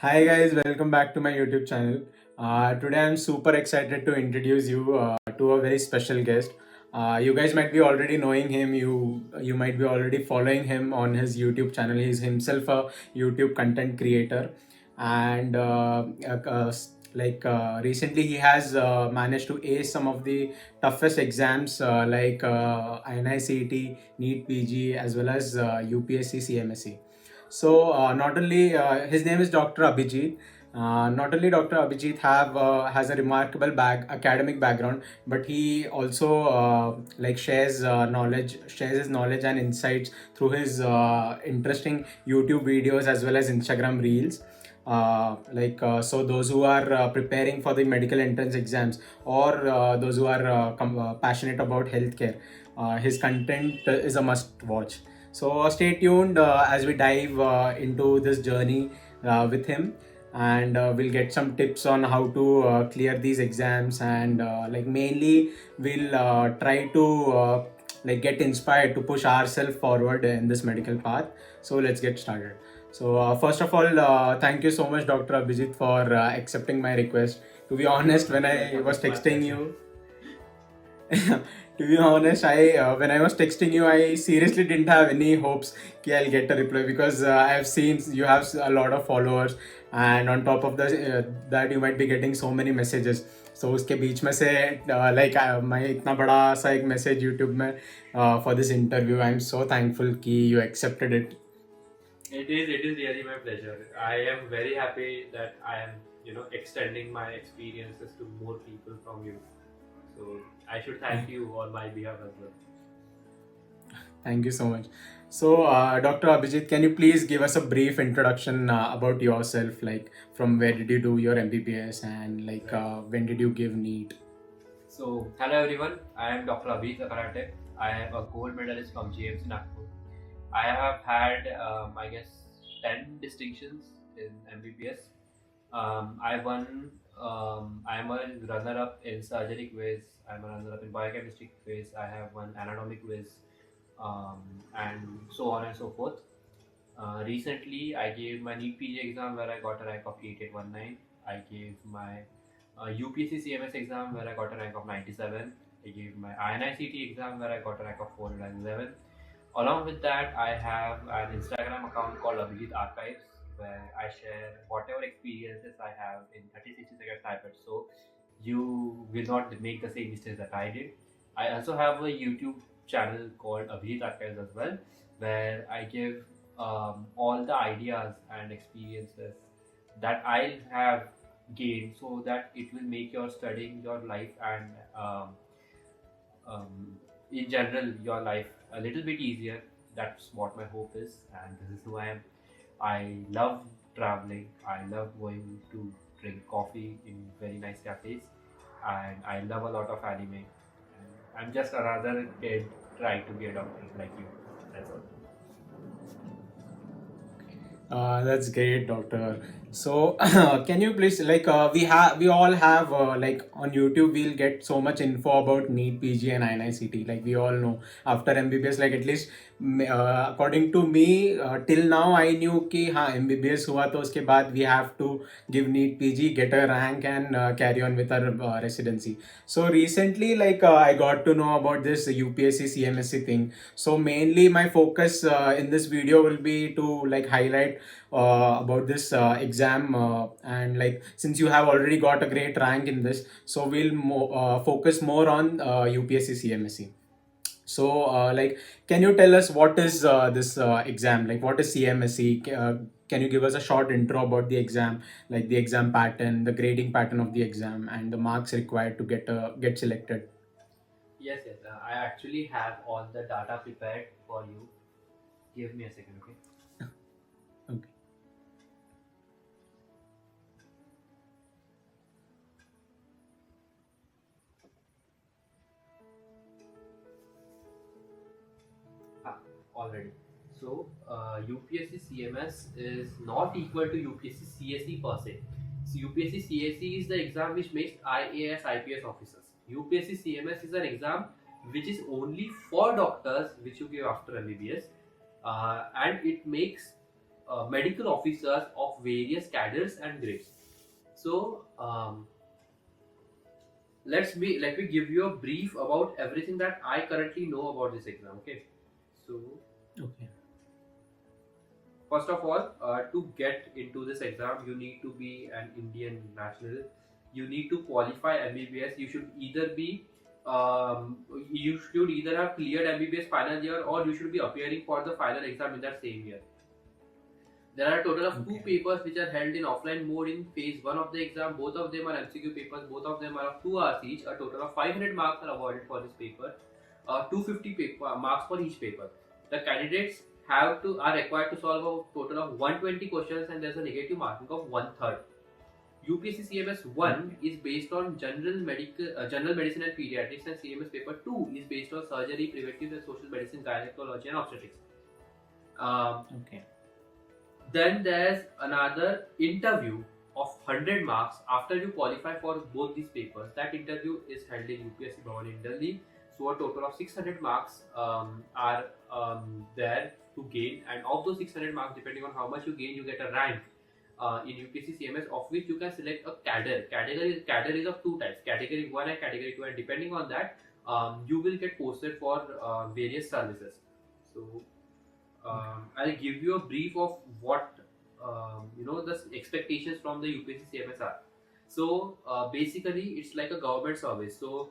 Hi guys, welcome back to my YouTube channel. Today I'm super excited to introduce you to a very special guest. You guys might be already knowing him. You might be already following him on his YouTube channel. He's himself a YouTube content creator, and recently he has managed to ace some of the toughest exams INICET, NEET PG, as well as UPSC CMS. So not only his name is Dr. Abhijeet. Not only Dr. Abhijeet have has a remarkable academic background, but he also shares his knowledge and insights through his interesting YouTube videos as well as Instagram reels. So those who are preparing for the medical entrance exams, or those who are passionate about healthcare, his content is a must watch. So stay tuned as we dive into this journey with him, and we'll get some tips on how to clear these exams, and mainly we'll try to get inspired to push ourselves forward in this medical path. So let's get started. So first of all, thank you so much, Dr. Abhijit, for accepting my request. To be honest, when I was texting you, to be honest, I when I was texting you, I seriously didn't have any hopes that I'll get a reply, because I have seen you have a lot of followers, and on top of that you might be getting so many messages. So उसके बीच में से मैं इतना बड़ा सा एक message YouTube में for this interview. I'm so thankful कि you accepted it. It is really my pleasure. I am very happy that I am, extending my experiences to more people from you. So I should thank you on my behalf as well. Thank you so much. So, Dr. Abhijit, can you please give us a brief introduction about yourself? Like, from where did you do your MBBS, and when did you give NEET? So, hello everyone. I am Dr. Abhijeet Karate. I am a gold medalist from GMC Nagpur. I have had, I guess, 10 distinctions in MBBS. I won. I am a runner-up in surgery quiz. I am a runner-up in biochemistry quiz. I have won anatomic quiz, and so on and so forth. Recently, I gave my NEET PG exam where I got a rank of 8819. I gave my UPSC CMS exam where I got a rank of 97. I gave my INICET exam where I got a rank of 411. Along with that, I have an Instagram account called Abhijeet Archives, where I share whatever experiences I have in 30-60 second snippets. So you will not make the same mistakes that I did. I also have a YouTube channel called Abhijeet Archives as well, where I give all the ideas and experiences that I have gained, so that it will make your studying, your life, and um, in general your life a little bit easier. That's what my hope is, and this is who I am. I love traveling. I love going to drink coffee in very nice cafes, and I love a lot of anime. And I'm just another kid trying to be a doctor like you. That's all. That's great, doctor. So, can you please we all have on YouTube we'll get so much info about NEET PG and INICET. Like we all know after MBBS, like at least according to me, till now I knew कि हाँ MBBS हुआ तो उसके बाद we have to give NEET PG, get a rank, and carry on with our residency. So recently, I got to know about this UPSC CMS thing. So mainly my focus in this video will be to highlight about this exam, and since you have already got a great rank in this, so we'll focus more on UPSC CMS. So can you tell us what is this exam, like what is CMSE? Can you give us a short intro about the exam, like the exam pattern, the grading pattern of the exam, and the marks required to get selected? Yes, yes. I actually have all the data prepared for you. Give me a second, okay? Okay. Already. So UPSC CMS is not equal to UPSC CSE per se. So UPSC CSE is the exam which makes IAS IPS officers. UPSC CMS is an exam which is only for doctors, which you give after MBBS, and it makes medical officers of various cadres and grades. So let me give you a brief about everything that I currently know about this exam. Okay, so Okay. first of all, to get into this exam, you need to be an Indian national. You need to qualify MBBS. You should either have cleared MBBS final year, or you should be appearing for the final exam in that same year. There are a total of two Okay. papers which are held in offline mode in phase 1 of the exam. Both of them are MCQ papers. Both of them are of 2 hours each. A total of 500 marks are awarded for this paper. 250 marks for each paper. The candidates are required to solve a total of 120 questions, and there's a negative marking of 1/3. UPSC CMS 1 is based on general medicine and pediatrics, and CMS paper 2 is based on surgery, preventive and social medicine, gynecology and obstetrics. Okay. Then there's another interview of 100 marks after you qualify for both these papers. That interview is held in UPSC Bhavan in Delhi. So a total of 600 marks are there to gain, and of those 600 marks, depending on how much you gain, you get a rank in UPSC CMS, of which you can select a cadre. Cadre is of two types, category 1 and category 2, and depending on that, you will get posted for various services. So I'll give you a brief of what the expectations from the UPSC CMS are. So basically, it's like a government service. So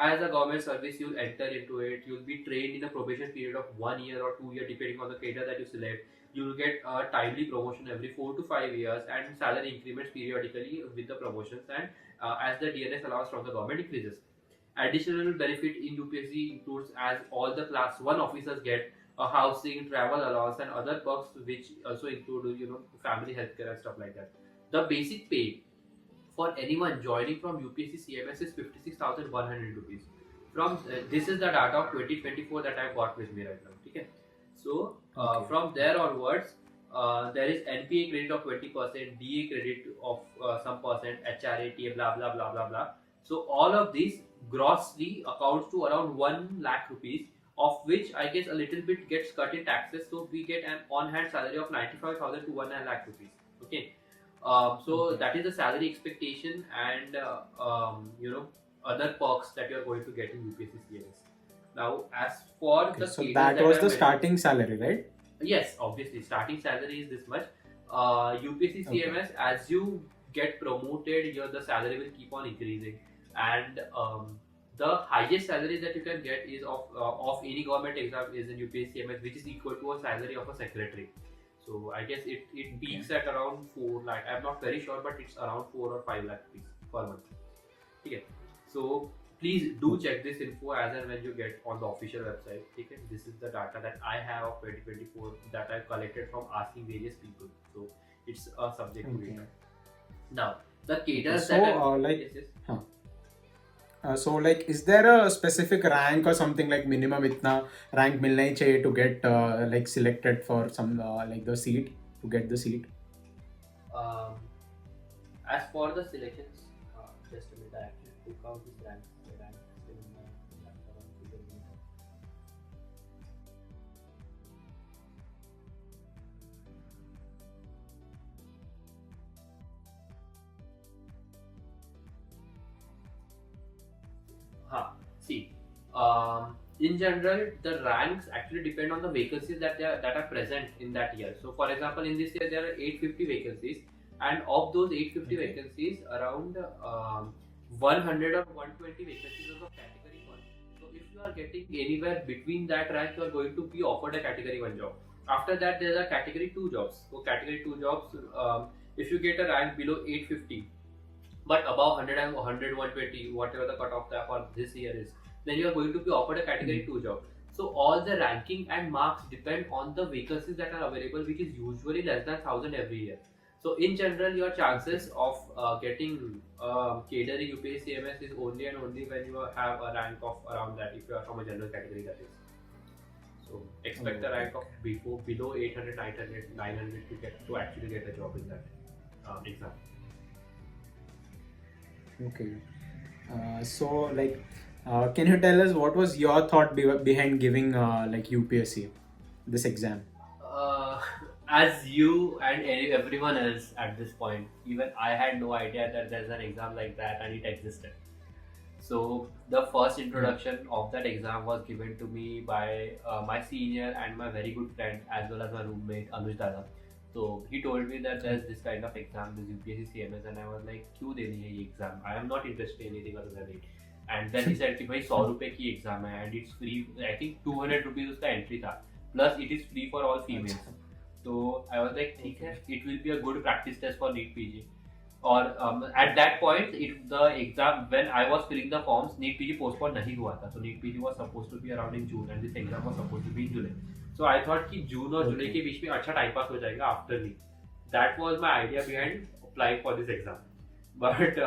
as a government service, you'll enter into it. You'll be trained in a probation period of 1 year or 2 years, depending on the cadre that you select. You'll get a timely promotion every 4 to 5 years, and salary increments periodically with the promotions, and as the DNS allows from the government increases. Additional benefit in UPSC includes, as all the class 1 officers get, a housing, travel allowance, and other perks, which also include family healthcare and stuff like that. The basic pay for anyone joining from UPSC CMS is 56,100 rupees. From this is the data of 2024 that I got with me right now. Okay, so Okay. from there onwards, there is NPA credit of 20%, DA credit of some percent, HRA, TA, blah blah blah blah blah. So all of these grossly accounts to around 1 lakh rupees, of which I guess a little bit gets cut in taxes. So we get an on-hand salary of 95,000 to 1 lakh rupees. Okay. So Okay. that is the salary expectation, and other perks that you are going to get in UPSC CMS. Now, as for Okay. the So cadres that that was I the mentioned, starting salary, right? yes, obviously, starting salary is this much. UPSC Okay. CMS, as you get promoted, the salary will keep on increasing, and the highest salary that you can get is of any government exam is in UPSC CMS, which is equal to a salary of a secretary. So I guess it peaks at around 4 lakh. I'm not very sure, but it's around 4 or 5 lakh rupees per month. Okay. So please do check this info as and when you get on the official website. Okay. This is the data that I have of 2024 that I've collected from asking various people. So it's a subject to Okay. read. Now the cadres So, that I, like, yes, yes. huh. So, like, is there a specific rank or something like minimum itna rank milna hi chahiye to get like selected for some like the seat, to get the seat? Um, as for the selections, just a minute, I actually took out this rank. The rank is in my laptop and figured it out. See, in general, the ranks actually depend on the vacancies that are present in that year. So, for example, in this year there are 850 vacancies, and of those 850 Okay. vacancies, around 100 or 120 vacancies are of category 1. So, if you are getting anywhere between that rank, you are going to be offered a category 1 job. After that, there are category 2 jobs. So, category 2 jobs, if you get a rank below 850, but above 100 and 100, 120, whatever the cutoff for this year is, then you are going to be offered a category 2 job. So all the ranking and marks depend on the vacancies that are available, which is usually less than 1,000 every year. So in general, your chances of getting cadre in UPSC CMS is only and only when you have a rank of around that, if you are from a general category, that is. So expect a rank of below 800, 900, 900 to actually get a job in that exam. Okay. So, like, can you tell us what was your thought behind giving like UPSC this exam? Uh, as you and everyone else at this point, even I had no idea that there's an exam like that and it existed. So the first Yeah. introduction of that exam was given to me by my senior and my very good friend as well as my roommate Anuj Dada. So he told me that there's this kind of exam, this UPSC CMS, and I was like, "क्यों देनी है ये exam? I am not interested in anything other than it." And then he said कि भाई 100 रुपए की exam है and it's free. I think 200 rupees उसका entry था. Plus it is free for all females. So I was like, ठीक है, it will be a good practice test for NEET PG. Or at that point, the exam when I was filling the forms, NEET PG postponed नहीं हुआ था. So NEET PG was supposed to be around in June, and this exam was supposed to be in July. So I thought कि जून और जुलाई के बीच में अच्छा time pass हो जाएगा after NEET. That was my idea behind applying for this exam. But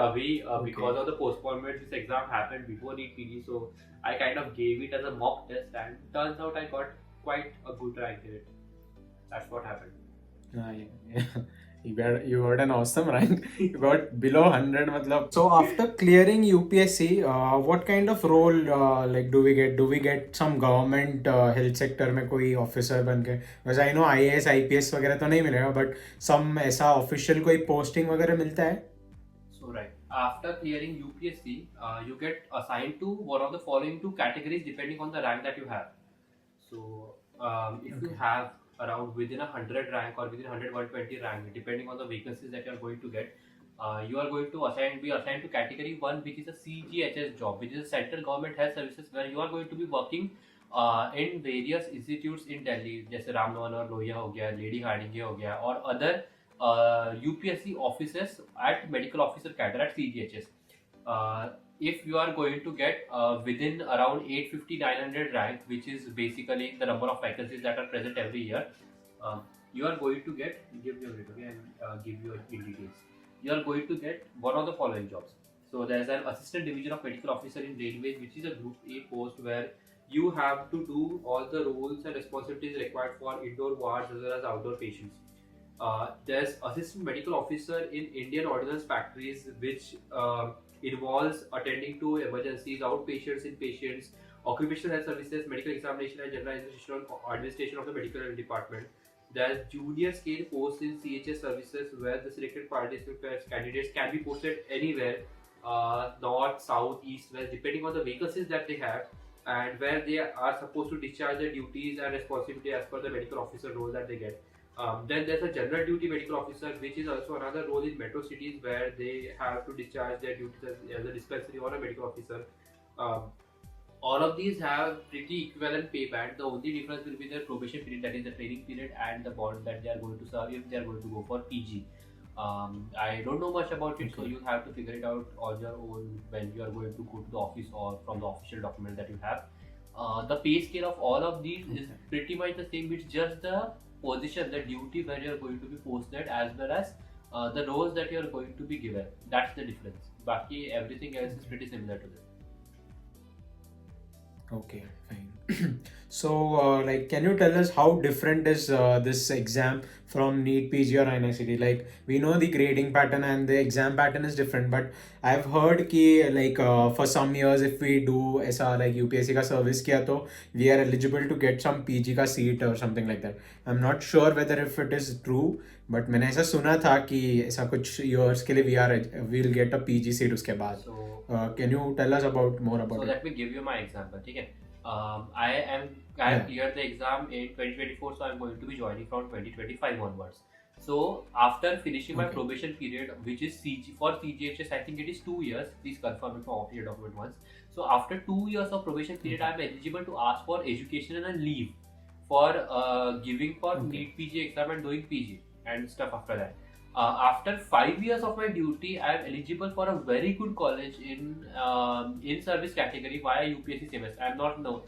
because of the postponement, this exam happened before NEET PG, so I kind of gave it as a mock test, and turns out I got quite a good rank in it. That's what happened. Yeah. You got an awesome rank. You got below 100 matlab. So after clearing UPSC, what kind of role like do we get? Do we get some government health sector में कोई officer बन के? Because I know IAS, IPS वगैरह तो नहीं मिलेगा, but some ऐसा official कोई posting वगैरह मिलता है? So right after clearing UPSC, you get assigned to one of the following two categories depending on the rank that you have. So if you have around within 100 rank or within 100-120 rank, depending on the vacancies that you are going to get, you are going to be assigned to category 1, which is a CGHS job, which is a central government health services, where you are going to be working in various institutes in Delhi, जैसे राम मनोहर लोहिया हो गया, lady हार्डिंगे हो गया, और other UPSC offices at medical officer cadre at CGHS. If you are going to get within around 850-900 rank, which is basically the number of vacancies that are present every year, you are going to get, give me a minute, okay, and give you in details. You are going to get one of the following jobs. So there's an assistant division of medical officer in railways, which is a group A post where you have to do all the roles and responsibilities required for indoor wards as well as outdoor patients. There's assistant medical officer in Indian Ordnance factories, which involves attending to emergencies, outpatients, inpatients, occupational health services, medical examination, and general administration of the medical department. There's junior scale posts in CHS services where the selected participants, candidates can be posted anywhere, north, south, east, west, depending on the vacancies that they have, and where they are supposed to discharge their duties and responsibility as per the medical officer role that they get. Then there's a general duty medical officer, which is also another role in metro cities where they have to discharge their duties as a dispensary or a medical officer. Um, all of these have pretty equivalent pay band. The only difference will be their probation period, that is the training period, and the bond that they are going to serve if they are going to go for PG. I don't know much about it, so you have to figure it out on your own when you are going to go to the office or from the official document that you have. The pay scale of all of these is pretty much the same. It's just the position, the duty where you are going to be posted, as well as the roles that you are going to be given. That's the difference. Baki everything else is pretty similar to this. Okay, fine. So, like, can you tell us how different is this exam from NEET PG or INICET? Like, we know the grading pattern and the exam pattern is different, but I've heard कि like for some years if we do ऐसा like UPSC का service किया तो we are eligible to get some PG का seat or something like that. I'm not sure whether if it is true, but मैंने ऐसा सुना था कि ऐसा कुछ years के लिए we'll get a PG seat उसके बाद. So, Can you tell us more about so it? let me give you my example. Okay. I have cleared the exam in 2024, so I'm going to be joining from 2025 onwards. So after finishing my probation period, which is for CGHS, I think it is 2 years. Please confirm it from official document once. So after 2 years of probation period, I'm eligible to ask for educational leave for giving for NEET PG exam and doing PG and stuff after that. After 5 years of my duty, I am eligible for a very good college in service category via UPSC CMS. I am not no.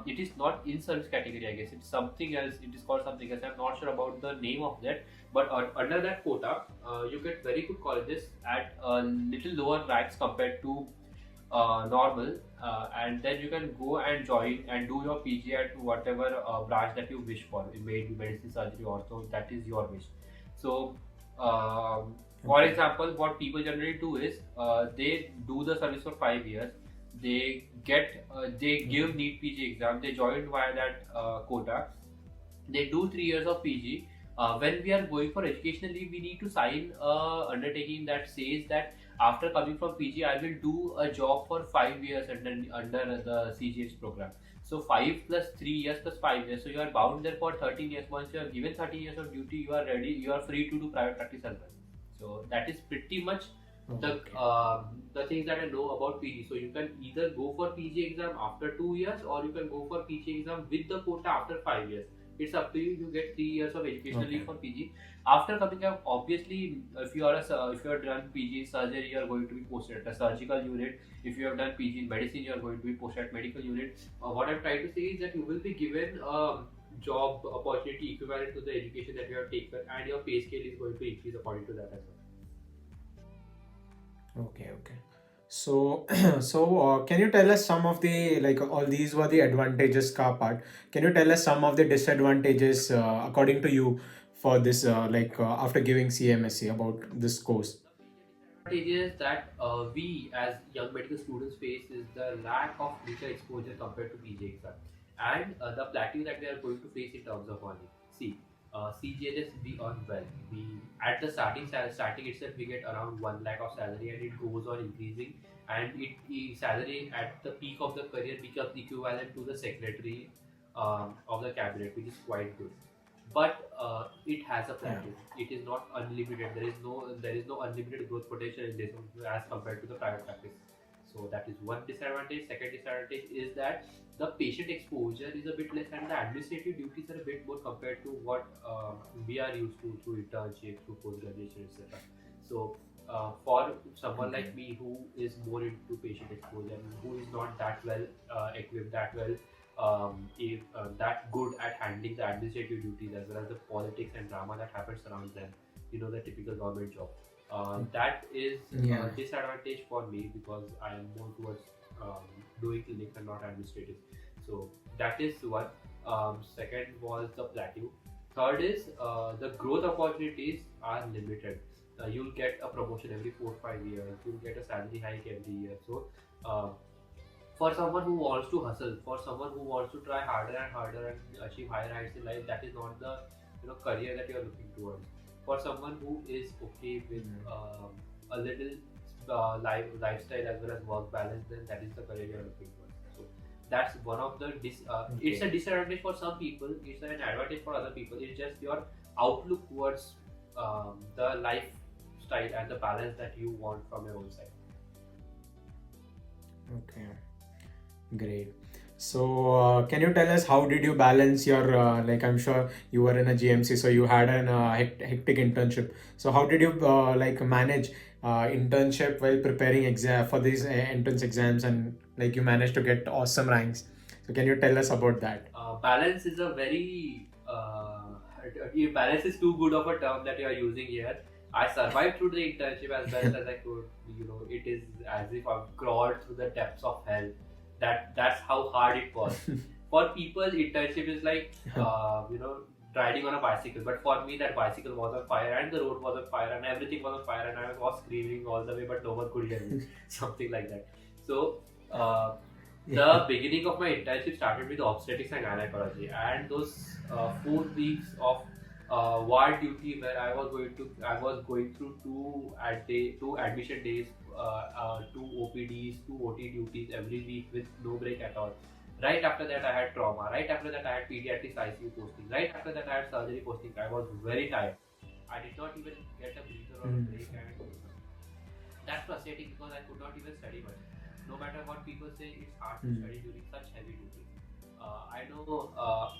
It is not in service category, I guess. It's something else. It is called something else. I'm not sure about the name of that. But under that quota, you get very good colleges at little lower ranks compared to normal. And then you can go and join and do your PG at whatever branch that you wish for. It may be medicine, surgery, ortho. That is your wish. So, for example, what people generally do is they do the service for 5 years. They give NEET PG exam. They join via that quota. They do 3 years of PG. When we are going for educational leave, we need to sign a undertaking that says that after coming from PG, I will do a job for 5 years under the CGH program. So 5 plus 3 years plus 5 years. So you are bound there for 13 years. Once you are given 13 years of duty, you are ready. You are free to do private practice as well. So that is pretty much Okay. the things that I know about PG. So you can either go for PG exam after 2 years, or you can go for PG exam with the quota after 5 years. It's up to you. You get 3 years of educational Okay. leave for PG. After coming up, obviously, if you are done PG in surgery, you are going to be posted at a surgical unit. If you have done PG in medicine, you are going to be posted at medical unit. What I'm trying to say is that you will be given job opportunity equivalent to the education that you have taken, and your pay scale is going to increase according to that as well. Okay. Okay. So, can you tell us some of the, like, all these were the advantages car part. Can you tell us some of the disadvantages according to you for this after giving CMSC about this course? The major disadvantages that we as young medical students face is the lack of clinical exposure compared to PG exam, and the plateau that we are going to face in terms of money. See, CGHS we earn well. We at the starting itself we get around 1 lakh of salary, and it goes on increasing. And salary at the peak of the career becomes equivalent to the secretary of the cabinet, which is quite good. But it has a Yeah. plateau. It is not unlimited. There is no unlimited growth potential in this as compared to the private practice. So that is one disadvantage. Second disadvantage is that the patient exposure is a bit less, and the administrative duties are a bit more compared to what we are used to through internship, through post graduation, etc. So for someone Okay. like me who is more into patient exposure and who is not that well equipped, that well if that good at handling the administrative duties as well as the politics and drama that happens around them, the typical government job. That is a Yeah. disadvantage for me because I am more towards doing clinics and not administrative. So that is one. Second was the plateau. Third is the growth opportunities are limited. You'll get a promotion every 4 5 years. You'll get a salary hike every year. So uh, for someone who wants to hustle, for someone who wants to try harder and harder and achieve higher heights in life, that is not the career that you are looking towards. For someone who is okay with Mm. a little lifestyle as well as work balance, then that is the career you are looking towards. So that's one of the it's Okay. a disadvantage for some people. It's an advantage for other people. It's just your outlook towards the lifestyle and the balance that you want from your own side. Okay. Great. So, can you tell us how did you balance your I'm sure you were in a GMC, so you had an hectic internship. So, how did you manage internship while preparing exam for these entrance exams, and like you managed to get awesome ranks? So, can you tell us about that? Balance is a very balance is too good of a term that you are using here. I survived through the internship as best as I could. It is as if I've crawled through the depths of hell. That's how hard it was. For people, internship is like riding on a bicycle. But for me, that bicycle was on fire, and the road was on fire, and everything was on fire, and I was screaming all the way, but no one could hear me. Something like that. So. Yeah. The beginning of my internship started with obstetrics and gynecology, and those 4 weeks of ward duty where I was going through two admission days, two OPDs, two OT duties every week with no break at all. Right after that, I had trauma. Right after that, I had pediatrics ICU posting. Right after that, I had surgery posting. I was very tired. I did not even get a breather or a Mm. break, and that's frustrating because I could not even study much. No matter what people say, it's hard to Mm. study during such heavy duties. I know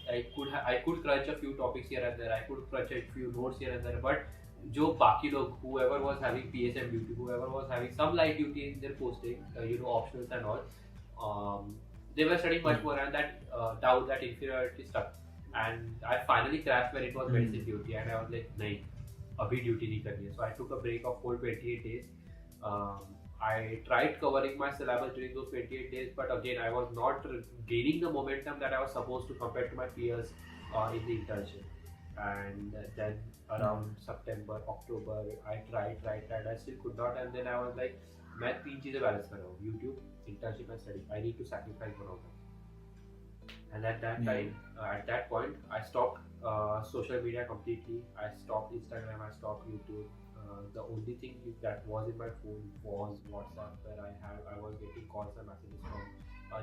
I could crunch a few topics here and there. I could crunch a few notes here and there, but जो बाकी लोग whoever was having PSM duty, whoever was having some light duty in their posting, optionals and all, they were studying much Yeah. more, and that doubt, that inferiority stuck. And I finally crashed when it was Mm. medicine duty, and I was like, नहीं, अभी duty नहीं करनी है. So I took a break of full 28 days. Um, I tried covering my syllabus during those 28 days, but again, I was not gaining the momentum that I was supposed to compared to my peers in the internship. And then Mm. around September, October, I tried, I still could not. And then I was like, मैं 3 चीजें balance कर रहा हूँ, YouTube, internship and study. I need to sacrifice one of them. And at that Yeah. time, at that point, I stopped social media completely. I stopped Instagram, I stopped YouTube. The only thing that was in my phone was WhatsApp, where I was getting calls and messages from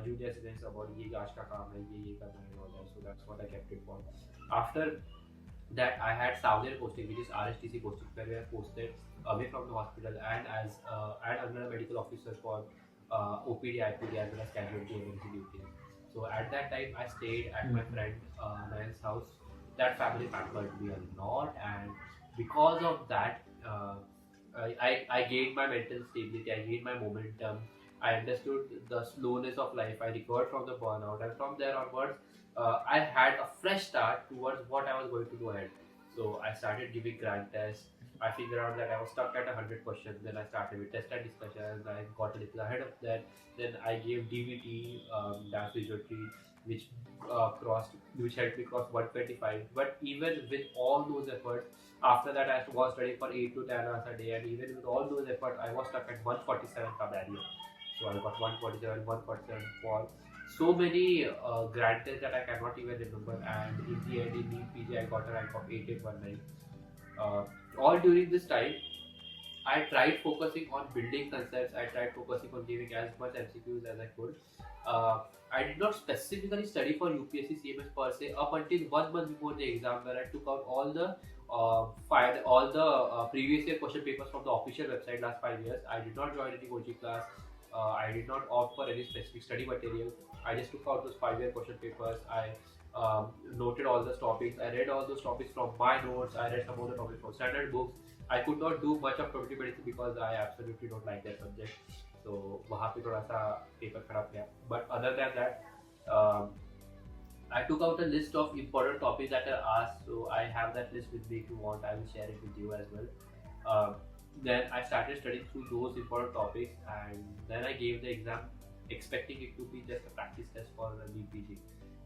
junior students about ये आज का काम है, ये करना है, and all that. So that's what I kept it for. After that, I had Saudi posting, which is RSTC posting, where we are posted away from the hospital and as and under a medical officer for OPD, IPD, as well as casualty emergency duties. So at that time, I stayed at my Mhm. friend Nayan's house. That family pampered me a lot, and because of that, I gained my mental stability. I gained my momentum. I understood the slowness of life. I recovered from the burnout, and from there onwards, I had a fresh start towards what I was going to do ahead. So I started giving grant tests. I figured out that I was stuck at 100 questions. Then I started with test and discussions. I got a little ahead of that. Then I gave DVT, dance visual treat, which which helped me cross 125. But even with all those efforts, after that I was studying for 8 to 10 hours a day, and even with all those efforts, I was stuck at 147 ka barrier. So I got 147, 147 for so many grant tests that I cannot even remember. And in the end, in NEET PG, I got a rank of 8819. All during this time, I tried focusing on building concepts. I tried focusing on giving as much MCQs as I could. I did not specifically study for UPSC CMS per se up until 1 month before the exam, where I took out all the previous year question papers from the official website last 5 years. I did not join any coaching class. I did not opt for any specific study material. I just took out those 5 year question papers. I noted all those topics. I read all those topics from my notes. I read some of the topics from standard books. I could not do much of community medicine because I absolutely don't like that subject. So वहाँ पे थोड़ा सा paper खराब गया. But other than that, um, I took out a list of important topics that are asked. So I have that list with me. If you want, I will share it with you as well. Um, then I started studying through those important topics, and then I gave the exam, expecting it to be just a practice test for the NEET PG.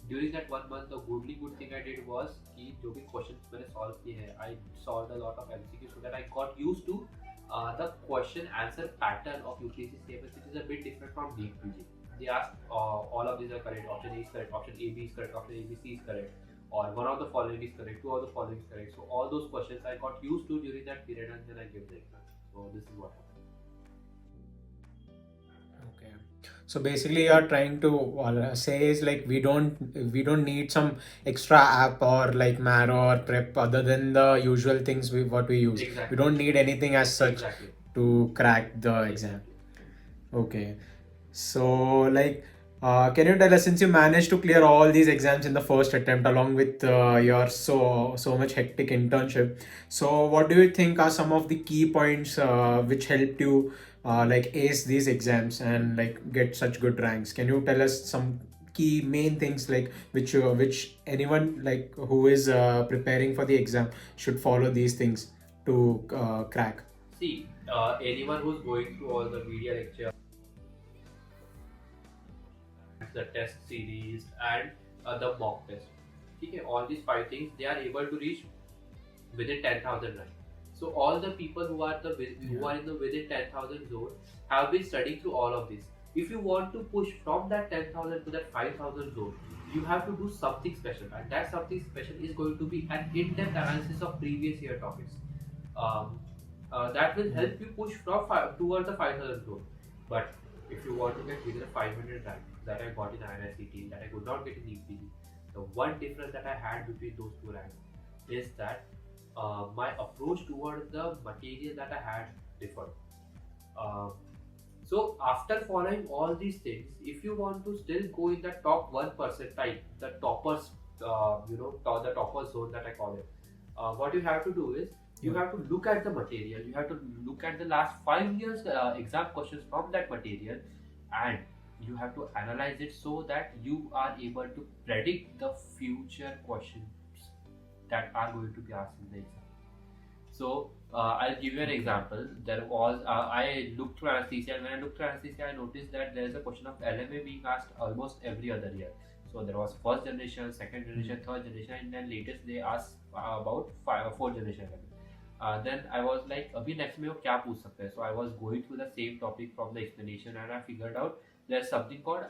During that 1 month, the goodly good thing I did was कि जो भी questions मैंने solve किए हैं, I solved a lot of MCQ so that I got used to the question answer pattern of UPSC CMS, which is a bit different from NEET PG. They ask all of these are correct, option A is correct, option AB is correct, option ABC is correct, or one of the following is correct, two of the following is correct. So all those questions I got used to during that period, and then I gave the exam. So this is what happened. Okay. So basically, you're trying to say is like we don't need some extra app or like Marrow or Prep other than the usual things what we use. We Exactly. don't need anything as such Exactly. to crack the exam. Exactly. Okay. So, can you tell us, since you managed to clear all these exams in the first attempt, along with your so much hectic internship, so what do you think are some of the key points which helped you like ace these exams and like get such good ranks? Can you tell us some key main things like which anyone like who is preparing for the exam should follow these things to crack? See, anyone who's going through all the media lectures, the test series, and the mock test, okay, all these 5 things they are able to reach within 10,000 rank. So all the people who are who are in the within 10,000 zone have been studying through all of this. If you want to push from that 10,000 to that 5,000 zone, you have to do something special, and that something special is going to be an in-depth analysis of previous year topics. That will help you push from towards the 5,000 zone. But if you want to get within a 500 rank that I got in INICET, that I could not get in EPG, the one difference that I had between those two ranks is that my approach towards the material that I had differed. Uh, so after following all these things, if you want to still go in the top 1%, the toppers, the topper zone that I call it, what you have to do is you have to look at the material. You have to look at the last 5 years exam questions from that material, and you have to analyze it so that you are able to predict the future questions that are going to be asked in the exam. So I'll give you an example. There was I looked through anesthesia, and when I looked through anesthesia, I noticed that there is a question of LMA being asked almost every other year. So there was first generation, second generation, third generation, and then latest they asked about fourth generation LMA. Then I was like, अभी next में वो क्या पूछ सकते हैं? So I was going through the same topic from the explanation, and I figured out there's something called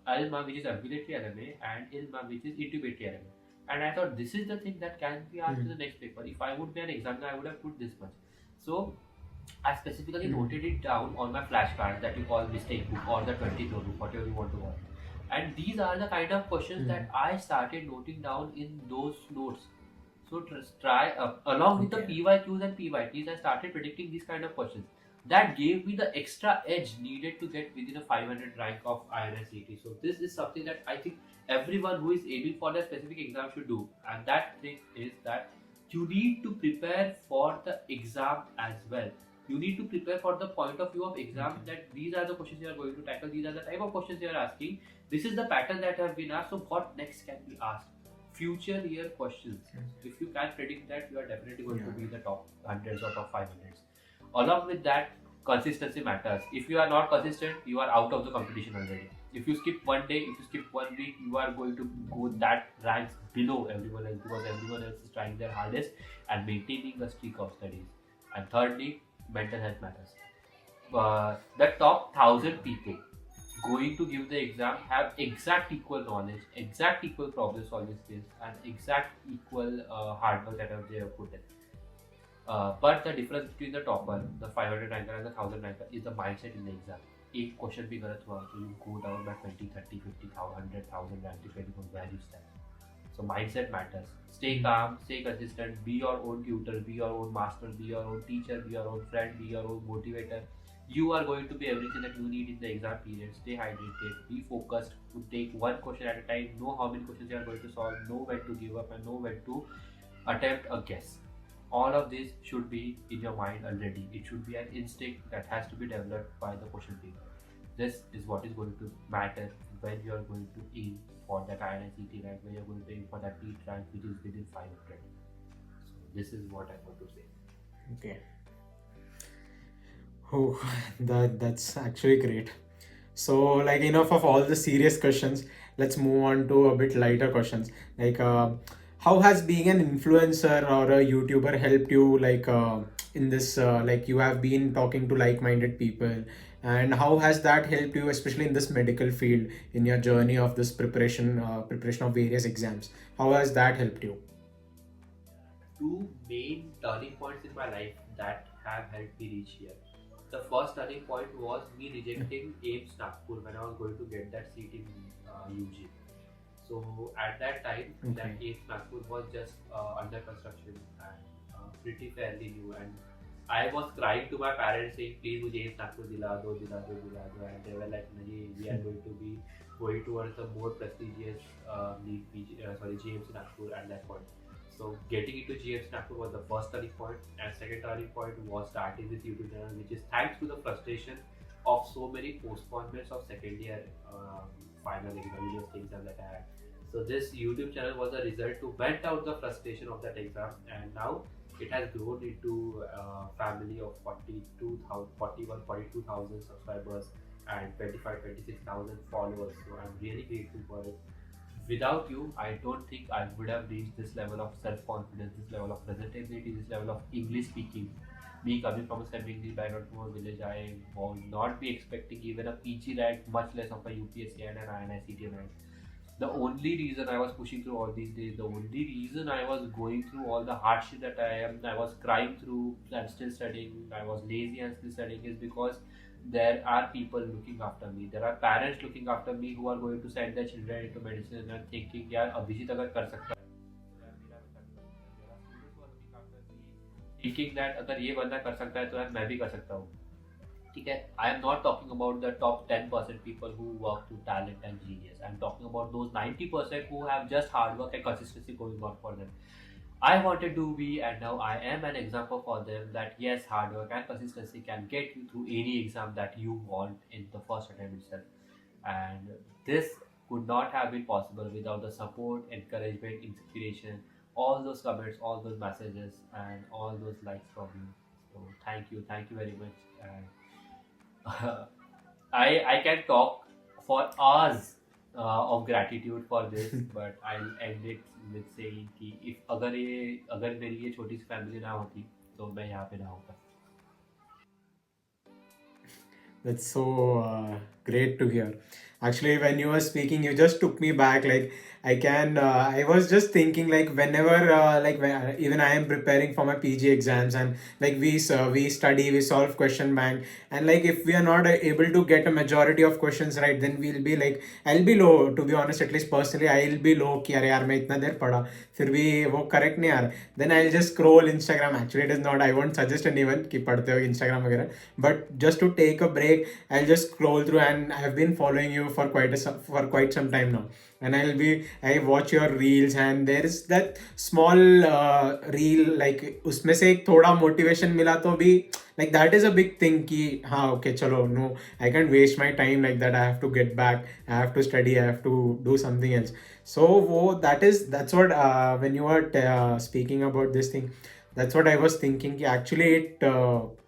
ALMA, which is ambulatory LMA, and ILMA, which is intubatory LMA. And I thought this is the thing that can be asked to Hmm. the next paper. If I would be an examiner, I would have put this much. So I specifically Hmm. noted it down on my flashcard that you call mistake book or the 20th notebook, whatever you want to call it. And these are the kind of questions Hmm. that I started noting down in those notes. So try along with the Okay. PYQs and PYTs, I started predicting these kind of questions. That gave me the extra edge needed to get within a 500 rank of INICET. So this is something that I think everyone who is aiming for their specific exam should do. And that thing is that you need to prepare for the exam as well. You need to prepare for the point of view of exam, Okay. that these are the questions you are going to tackle, these are the type of questions you are asking, this is the pattern that have been asked, so what next can be asked. Future year questions. If you can predict that, you are definitely going to Yeah. be in the top hundreds or top 500s. Along with that, consistency matters. If you are not consistent, you are out of the competition already. If you skip one day, if you skip 1 week, you are going to go that ranks below everyone else, because everyone else is trying their hardest and maintaining a streak of studies. And thirdly, mental health matters. The top 1,000 people going to give the exam have exact equal knowledge, exact equal problem solving skills, and exact equal hard work that they have put in. But the difference between the topper, the 500 ranker, and the 1,000 ranker is the mindset in the exam. एक question भी गलत हुआ तो you go down by 20, 30, 50, 100,000 rank depending on where you stand. So mindset matters. Stay Hmm. calm, stay consistent, be your own tutor, be your own master, be your own teacher, be your own friend, be your own motivator. You are going to be everything that you need in the exam period. Stay hydrated, be focused, to take one question at a time, know how many questions you are going to solve, know when to give up, and know when to attempt a guess. All of this should be in your mind already. It should be an instinct that has to be developed by the question paper. This is what is going to matter when you are going to aim for that INICET rank, when you are going to aim for that NEET rank, which is within 500. So this is what I want to say. Okay. Oh, that's actually great. So, like, enough of all the serious questions. Let's move on to a bit lighter questions. Like, how has being an influencer or a YouTuber helped you, like, in this, like, you have been talking to like-minded people, and how has that helped you, especially in this medical field, in your journey of this preparation of various exams? How has that helped you? Two main turning points in my life that have helped me reach here. The first turning point was me rejecting AIMS Nagpur when I was going to get that seat in UG. So at that time, that Okay. AIMS Nagpur was just under construction and pretty fairly new. And I was crying to my parents saying, please मुझे AIMS Nagpur दिला दो. And they were like, नहीं, we are going to be going towards a more prestigious NEET PG, GMC Nagpur at that point. So getting into GMC Nagpur was the first turning point, and second turning point was starting this YouTube channel, which is thanks to the frustration of so many postponements of second year final examinations things that I had. So this YouTube channel was a result to vent out the frustration of that exam, and now it has grown into a family of 42,000, 41, 42,000 subscribers and 25, 26,000 followers. So I'm really grateful for it. Without you, I don't think I would have reached this level of self-confidence, this level of presentability, this level of English speaking. Me coming from a semi-English background from a village, I would not be expecting even a PG rank, much less of a UPSC and an INICET rank. The only reason I was pushing through all these days, the only reason I was going through all the hardship that I was crying through and still studying, I was lazy and still studying, is because there are people looking after me. There are parents looking after me who are going to send their children into medicine and thinking, यार अभिजीत अगर कर सकता है तो यार मेरा भी कर सकता है. There are students who are looking after me thinking that अगर ये बंदा कर सकता है तो यार मैं भी कर सकता हूँ. ठीक है, I am not talking about the top 10% people who work through talent and genius. I'm talking about those 90% who have just hard work and consistency going on for them. I wanted to be, and now I am an example for them, that yes, hard work and consistency can get you through any exam that you want in the first attempt itself. And this could not have been possible without the support, encouragement, inspiration, all those comments, all those messages, and all those likes from you. So thank you very much. And I can talk for hours of gratitude for this, but I'll end it with saying कि if अगर मेरी ये छोटी सी family ना होती तो मैं यहाँ पे ना होता. That's so great to hear. Actually, when you were speaking, you just took me back. Like I was just thinking like whenever, even I am preparing for my PG exams, and like we study, we solve question bank, and like if we are not able to get a majority of questions right, then we'll be like, I'll be low. To be honest, at least personally, I'll be low. कि अरे यार मैं इतना देर पढ़ा फिर भी वो correct नहीं आ रहा. Then I'll just scroll Instagram. Actually, it is not. I won't suggest anyone कि पढ़ते हो Instagram वगैरह. But just to take a break, I'll just scroll through, and I've been following you for for quite some time now. And I watch your reels, and there is that small reel, like उसमें से एक थोड़ा motivation मिला तो भी, like that is a big thing कि हाँ okay चलो, no, I can't waste my time like that. I have to get back, I have to study, I have to do something else. So that's what when you were speaking about this thing, that's what I was thinking कि actually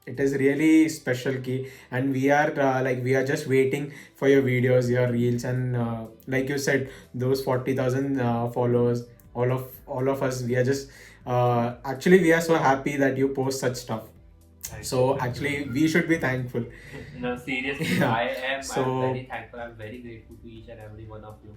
it is really special key, and we are just waiting for your videos, your reels, and like you said, those 40,000 followers, all of us, we are just actually we are so happy that you post such stuff. So actually we should be thankful. No, seriously, Yeah. I'm So very thankful. I'm very grateful to each and every one of you.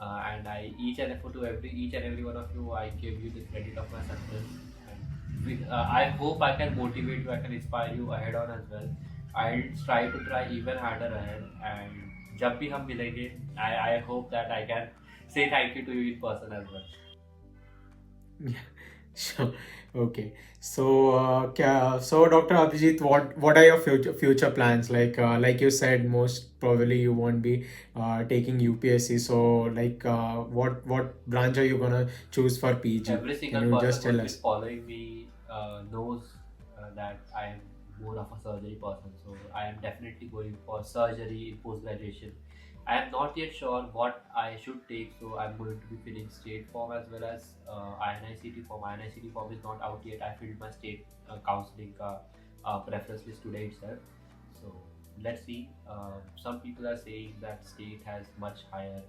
And each and every one of you, I give you the credit of my success. And I hope I can motivate you, I can inspire you ahead on as well. I'll try even harder ahead. And जब भी हम मिलेंगे, I hope that I can say thank you to you in person as well. sure. Okay. So, so Dr. Abhijeet, what are your future plans? Like you said, most probably you won't be taking UPSC. So, what branch are you gonna choose for PG? Every single Can you just person tell who is us? following me knows that I am more of a surgery person. So I am definitely going for surgery in post graduation. I am not yet sure what I should take, so I'm going to be filling state form as well as INICT form. INICT form is not out yet. I filled my state counseling preference list today itself. So let's see. Some people are saying that state has much higher,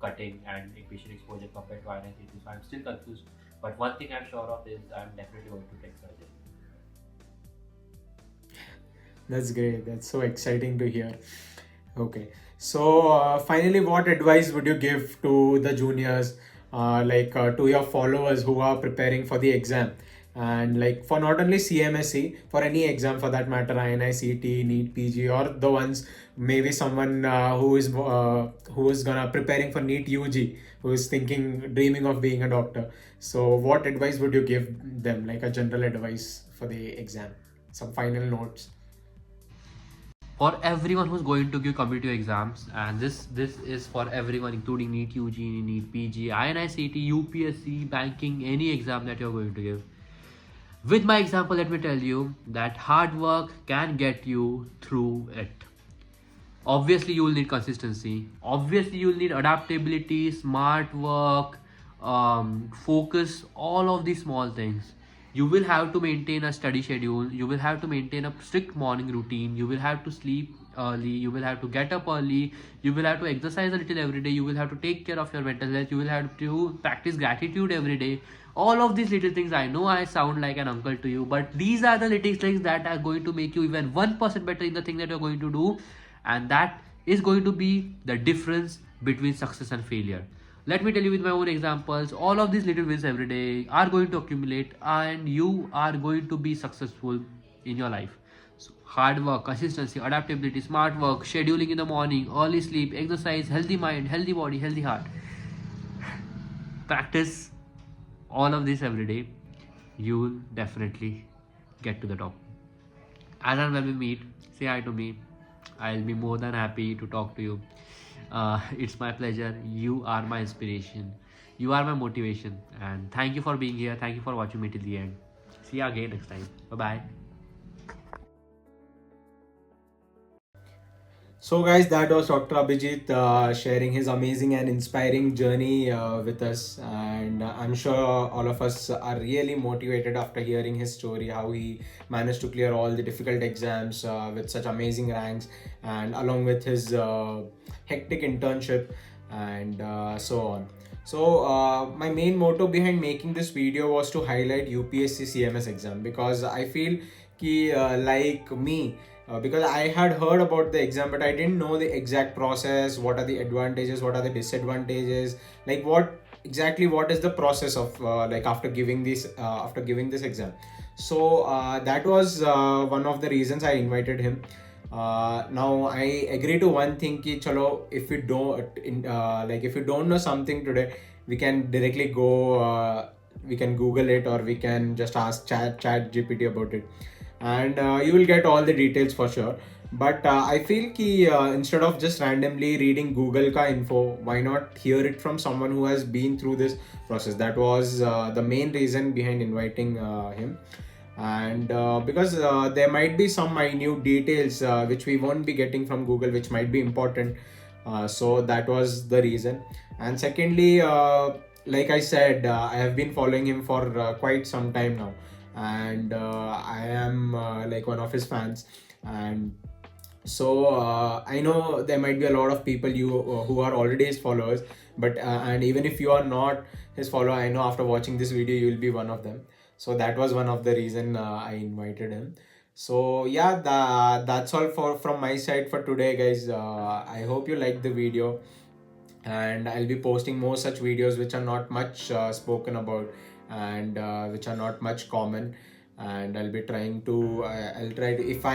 cutting and equation exposure compared to INICT. So I'm still confused. But one thing I'm sure of is I'm definitely going to take surgery. That's great. That's so exciting to hear. Okay. So finally, what advice would you give to the juniors, to your followers who are preparing for the exam, and like for not only CMSE, for any exam for that matter, INICT, NEET PG, or the ones, maybe someone who is gonna preparing for NEET UG, who is dreaming of being a doctor. So what advice would you give them, like a general advice for the exam? Some final notes. For everyone who's going to give competitive exams, and this is for everyone including NEET UG, NEET PG, INICT, UPSC, banking, any exam that you're going to give. With my example, let me tell you that hard work can get you through it. Obviously you will need consistency, obviously you will need adaptability, smart work, focus, all of these small things. You will have to maintain a study schedule, you will have to maintain a strict morning routine, you will have to sleep early, you will have to get up early, you will have to exercise a little every day, you will have to take care of your mental health, you will have to practice gratitude every day. All of these little things, I know I sound like an uncle to you, but these are the little things that are going to make you even 1% better in the thing that you're going to do, and that is going to be the difference between success and failure. Let me tell you with my own examples, all of these little wins every day are going to accumulate, and you are going to be successful in your life. So hard work, consistency, adaptability, smart work, scheduling in the morning, early sleep, exercise, healthy mind, healthy body, healthy heart. Practice all of this every day, you will definitely get to the top. As and when we meet, say hi to me. I'll be more than happy to talk to you. It's my pleasure. You are my inspiration. You are my motivation. And thank you for being here. Thank you for watching me till the end. See you again next time. Bye bye. So, guys, that was Dr. Abhijeet sharing his amazing and inspiring journey with us. And I'm sure all of us are really motivated after hearing his story, how he managed to clear all the difficult exams with such amazing ranks, and along with his hectic internship and so on. So, my main motto behind making this video was to highlight UPSC CMS exam, because I feel like me, because I had heard about the exam, but I didn't know the exact process. What are the advantages? What are the disadvantages? Like what is the process of like after giving this exam? So that was one of the reasons I invited him. Now I agree to one thing ki chalo, if you if you don't know something today, we can directly go, we can Google it, or we can just ask chat GPT about it, and you will get all the details for sure. But I feel ki instead of just randomly reading Google ka info, why not hear it from someone who has been through this process? That was the main reason behind inviting him. And because there might be some minute details which we won't be getting from Google, which might be important. So that was the reason. And secondly, like I said, I have been following him for quite some time now, and I am like one of his fans. And so I know there might be a lot of people who are already his followers, but and even if you are not his follower, I know after watching this video you will be one of them. So that was one of the reason I invited him. So yeah, that's all for from my side for today, guys. I hope you liked the video, and I'll be posting more such videos which are not much spoken about, and which are not much common. And I'll be trying to I'll try to, if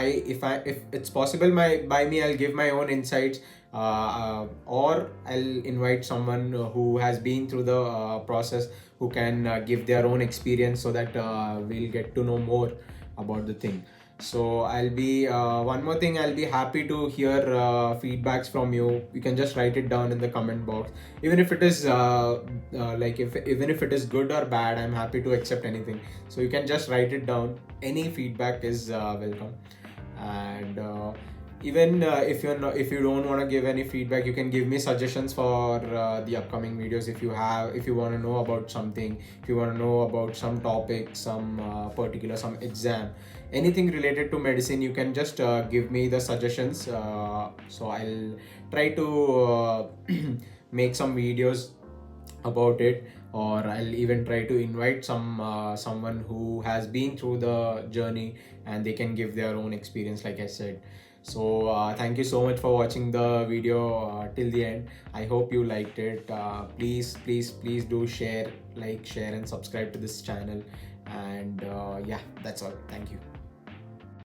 it's possible by me, I'll give my own insights, or I'll invite someone who has been through the process, who can give their own experience, so that we'll get to know more about the thing. So I'll be one more thing, I'll be happy to hear feedbacks from you. You can just write it down in the comment box, even if it is if even if it is good or bad, I'm happy to accept anything. So you can just write it down. Any feedback is welcome. And even if you don't want to give any feedback, you can give me suggestions for the upcoming videos. If you want to know about something, if you want to know about some topic, some particular some exam, anything related to medicine, you can just give me the suggestions. So I'll try to make some videos about it, or I'll even try to invite someone who has been through the journey, and they can give their own experience, like I said. So thank you so much for watching the video till the end. I hope you liked it. Please do share, and subscribe to this channel. And yeah, that's all. Thank you.